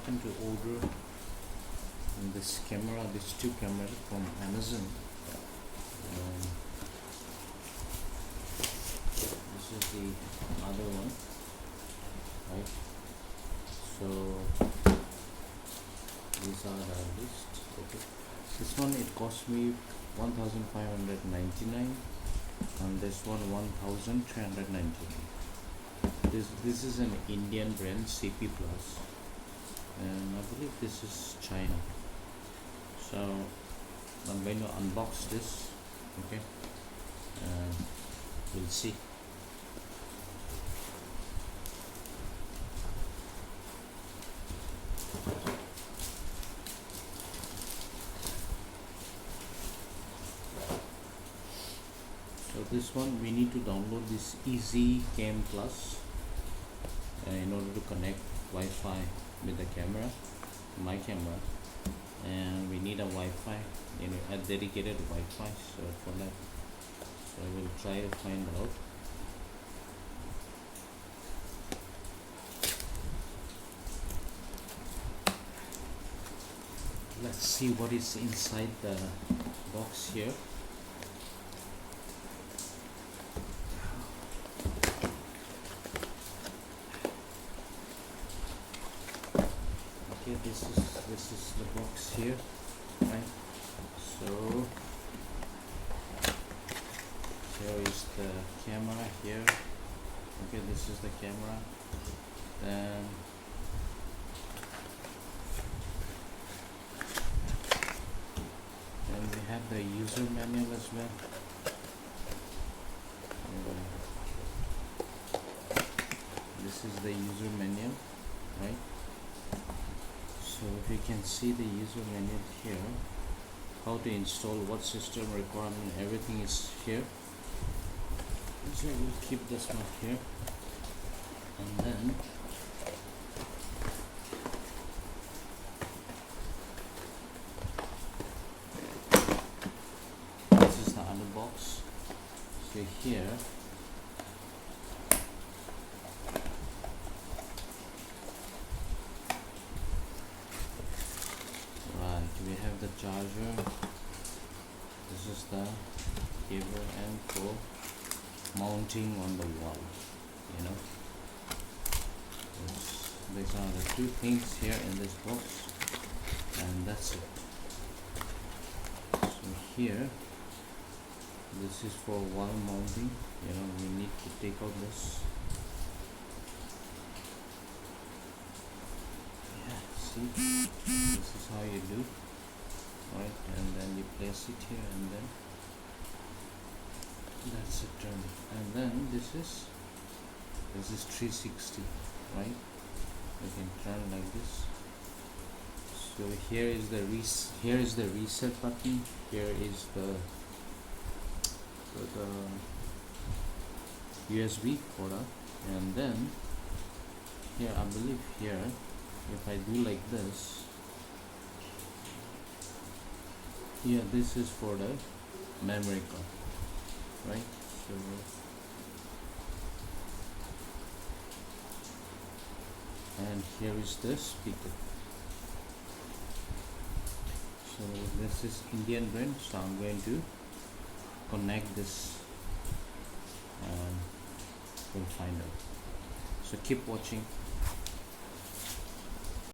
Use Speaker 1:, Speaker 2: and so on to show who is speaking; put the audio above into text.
Speaker 1: happened to order this camera, these two cameras from Amazon. This is the other one, right? So these are the list. Okay, this one it cost me 1,599, and this one 1,399. This is an Indian brand, CP Plus, and I believe this is China. So I'm going to unbox this. Okay, we'll see. So this one we need to download this Easy Cam Plus in order to connect Wi-Fi with the camera, my camera, and we need a Wi-Fi, a dedicated Wi-Fi. So for that, so I will try to find out. Let's see what is inside the box here. Okay, this is the box here, right? So here is the camera here. Okay, this is the camera. Then we have the user manual as well. This is the user manual, right? So if you can see the user manual here, how to install, what system requirement, everything is here. So we'll keep this one here, and then this is the other box. So here we have the charger. This is the cable and for mounting on the wall. These are the two things here in this box, and that's it. So here, this is for wall mounting. We need to take out this. See, this is how you do, right? And then you place it here, and then that's it turned. And then this is 360, right? You can turn like this. So here is the reset button. Here is the USB port, and then here I believe here, if I do like this, this is for the memory card, right? So and here is the speaker. So this is Indian brand, so I'm going to connect this and we'll find out. So keep watching.